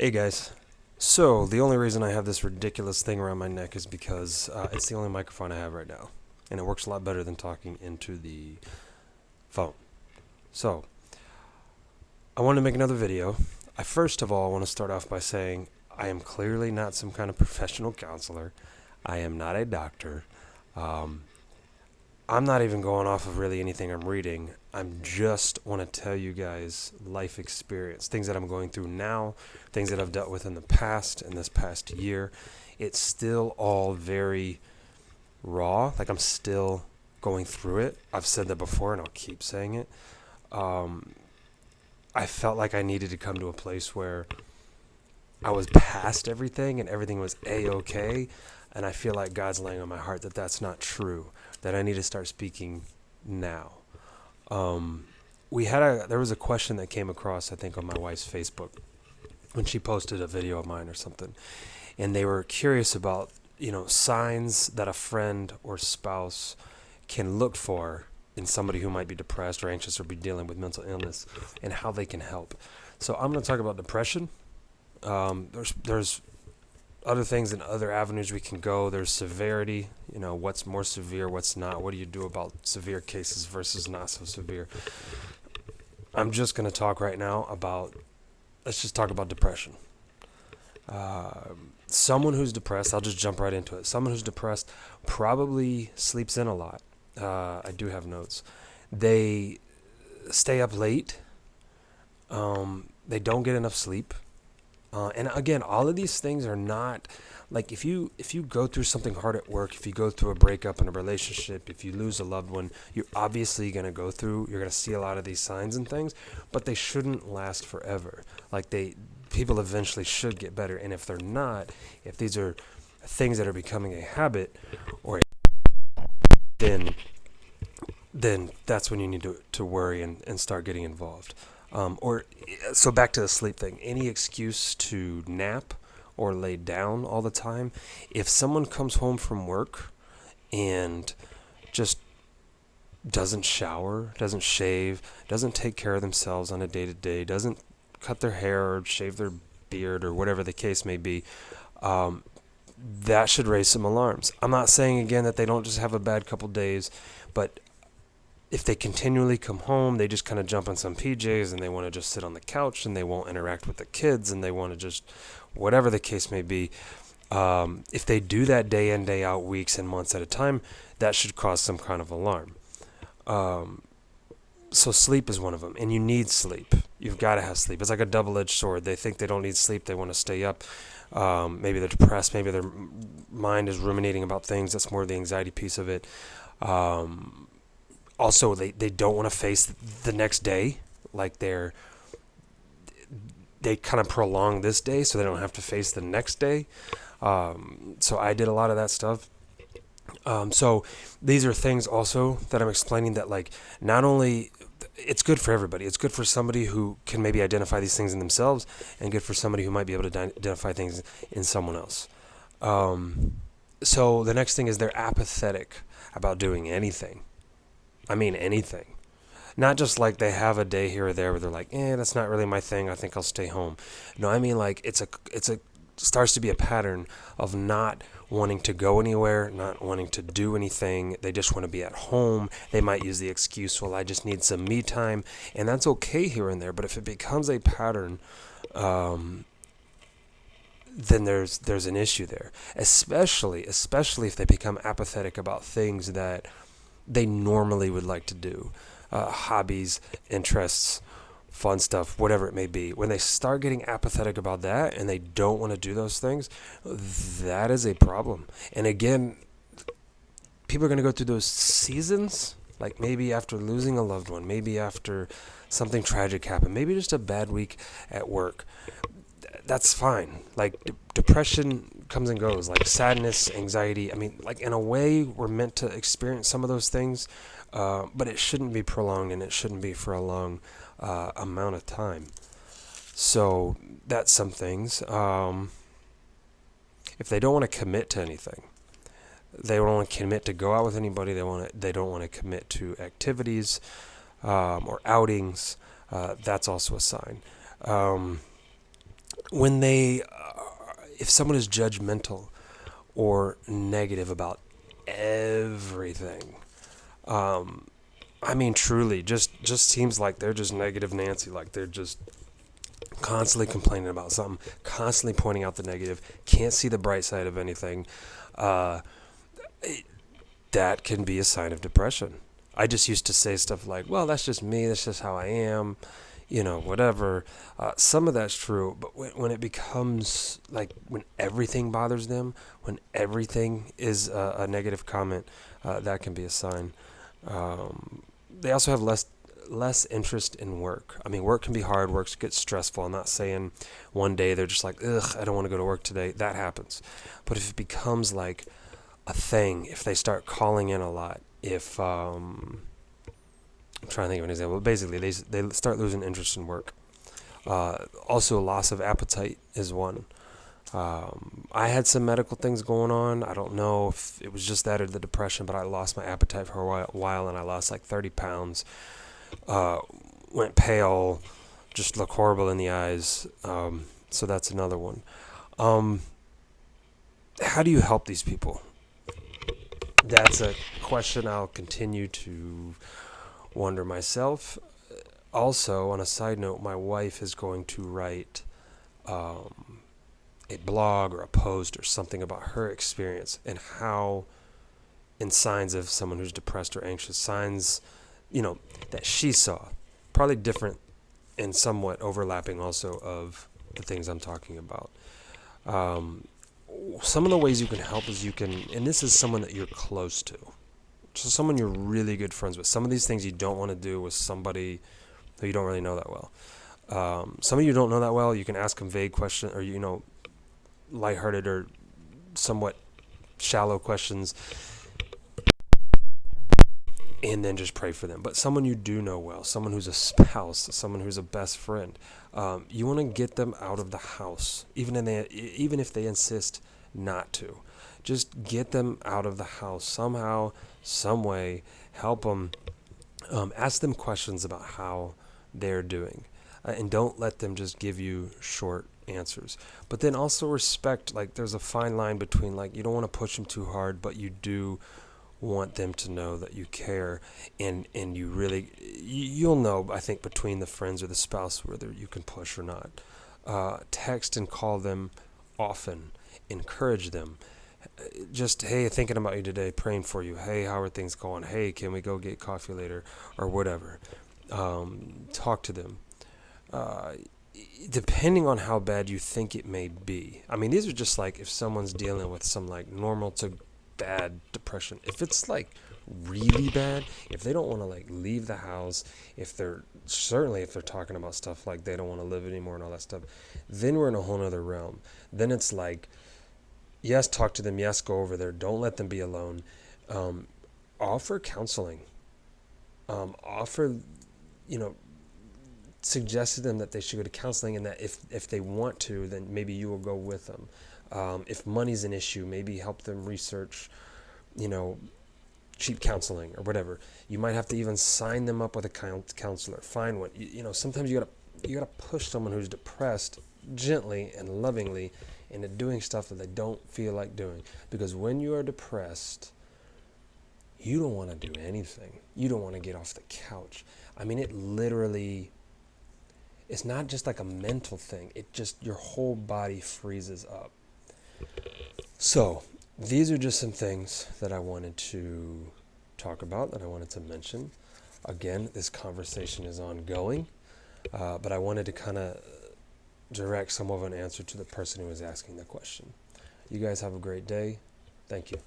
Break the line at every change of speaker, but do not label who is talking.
Hey guys. So, the only reason I have this ridiculous thing around my neck is because it's the only microphone I have right now. And it works a lot better than talking into the phone. So, I want to make another video. I first of all want to start off by saying I am clearly not some kind of professional counselor. I am not a doctor. Um, I'm not even going off of really anything I'm reading. I'm just want to tell you guys life experience, things that I'm going through now, things that I've dealt with in the past, in this past year. It's still all very raw. Like I'm still going through it. I've said that before and I'll keep saying it. Um, I felt like I needed to come to a place where I was past everything and everything was A-okay. And I feel like God's laying on my heart that that's not true, that I need to start speaking now. Um, there was a question that came across, I think, on my wife's Facebook when she posted a video of mine or something. And they were curious about, signs that a friend or spouse can look for in somebody who might be depressed or anxious or be dealing with mental illness and how they can help. So I'm going to talk about depression. There's other things and other avenues we can go. There's severity, what's more severe, what's not. What do you do about severe cases versus not so severe? I'm just going to talk right now let's just talk about depression. Someone who's depressed, I'll just jump right into it. Someone who's depressed probably sleeps in a lot. I do have notes. They stay up late. They don't get enough sleep. And again, all of these things are not like if you go through something hard at work, if you go through a breakup in a relationship, if you lose a loved one, you're obviously going to you're going to see a lot of these signs and things, but they shouldn't last forever. Like people eventually should get better. And if they're not, if these are things that are becoming a habit then that's when you need to worry and start getting involved. So back to the sleep thing. Any excuse to nap or lay down all the time. If someone comes home from work and just doesn't shower, doesn't shave, doesn't take care of themselves on a day-to-day, doesn't cut their hair or shave their beard or whatever the case may be, that should raise some alarms. I'm not saying, again, that they don't just have a bad couple days, but if they continually come home, they just kind of jump on some PJs and they want to just sit on the couch and they won't interact with the kids and they want to just, whatever the case may be, if they do that day in, day out, weeks and months at a time, that should cause some kind of alarm. So sleep is one of them, and you need sleep. You've got to have sleep. It's like a double-edged sword. They think they don't need sleep. They want to stay up. Maybe they're depressed. Maybe their mind is ruminating about things. That's more the anxiety piece of it. Also, they don't want to face the next day. Like they kind of prolong this day so they don't have to face the next day. So I did a lot of that stuff. So these are things also that I'm explaining that like not only it's good for everybody. It's good for somebody who can maybe identify these things in themselves and good for somebody who might be able to identify things in someone else. So the next thing is they're apathetic about doing anything. I mean anything. Not just like they have a day here or there where they're like, that's not really my thing. I think I'll stay home. No, I mean like it's a starts to be a pattern of not wanting to go anywhere, not wanting to do anything. They just want to be at home. They might use the excuse, well, I just need some me time. And that's okay here and there. But if it becomes a pattern, then there's an issue there. Especially if they become apathetic about things that they normally would like to do. Hobbies, interests, fun stuff, whatever it may be. When they start getting apathetic about that and they don't want to do those things, that is a problem. And again, people are going to go through those seasons, like maybe after losing a loved one, maybe after something tragic happened, maybe just a bad week at work. That's fine. Like depression comes and goes, like sadness, anxiety. I mean, like in a way, we're meant to experience some of those things, but it shouldn't be prolonged and it shouldn't be for a long amount of time. So that's some things. If they don't want to commit to anything, they don't want to commit to go out with anybody. They don't want to commit to activities or outings. That's also a sign. when they, if someone is judgmental or negative about everything, um, I mean, truly, just seems like they're just negative Nancy, like they're just constantly complaining about something, constantly pointing out the negative, can't see the bright side of anything. Uh, that can be a sign of depression. I just used to say stuff like, well, that's just me, that's just how I am, whatever. Some of that's true, but when it becomes like when everything bothers them, when everything is a negative comment, that can be a sign. They also have less interest in work. I mean, work can be hard, work gets stressful. I'm not saying one day they're just like, ugh, I don't want to go to work today. That happens. But if it becomes like a thing, if they start calling in a lot, if I'm trying to think of an example. Basically, they start losing interest in work. Also, loss of appetite is one. I had some medical things going on. I don't know if it was just that or the depression, but I lost my appetite for a while, and I lost like 30 pounds. Uh, Went pale, just look horrible in the eyes. So that's another one. Um, how do you help these people? That's a question I'll continue to wonder myself. Also, on a side note, my wife is going to write um, a blog or a post or something about her experience and how, in signs of someone who's depressed or anxious, signs, that she saw, probably different and somewhat overlapping also of the things I'm talking about. Um, some of the ways you can help is and this is someone that you're close to, so someone you're really good friends with. Some of these things you don't want to do with somebody who you don't really know that well. Some of you don't know that well. You can ask them vague questions or, lighthearted or somewhat shallow questions and then just pray for them. But someone you do know well, someone who's a spouse, someone who's a best friend, you want to get them out of the house, even if they insist not to. Just get them out of the house somehow, some way. Help them. Ask them questions about how they're doing, and don't let them just give you short answers. But then also respect. Like there's a fine line between like you don't want to push them too hard, but you do want them to know that you care, and you really you'll know, I think, between the friends or the spouse whether you can push or not. Text and call them often. Encourage them. Just, hey, thinking about you today, praying for you. Hey, how are things going? Hey, can we go get coffee later or whatever. Talk to them. uh, Depending on how bad you think it may be. I mean, these are just like if someone's dealing with some like normal to bad depression. If it's like really bad, if they don't want to like leave the house, if they're talking about stuff like they don't want to live anymore and all that stuff, then we're in a whole nother realm. Then it's like, yes, talk to them. Yes, go over there. Don't let them be alone. Um, Offer counseling. Offer, you know, suggest to them that they should go to counseling, and that if they want to, then maybe you will go with them. If money's an issue, maybe help them research, you know, cheap counseling or whatever. You might have to even sign them up with a counselor. Find one. Sometimes you gotta push someone who's depressed gently and lovingly into doing stuff that they don't feel like doing. Because when you are depressed, you don't want to do anything. You don't want to get off the couch. I mean, it's not just like a mental thing. It just, your whole body freezes up. So, these are just some things that I wanted to talk about, that I wanted to mention. Again, this conversation is ongoing, but I wanted to kind of direct some of an answer to the person who was asking the question. You guys have a great day. Thank you.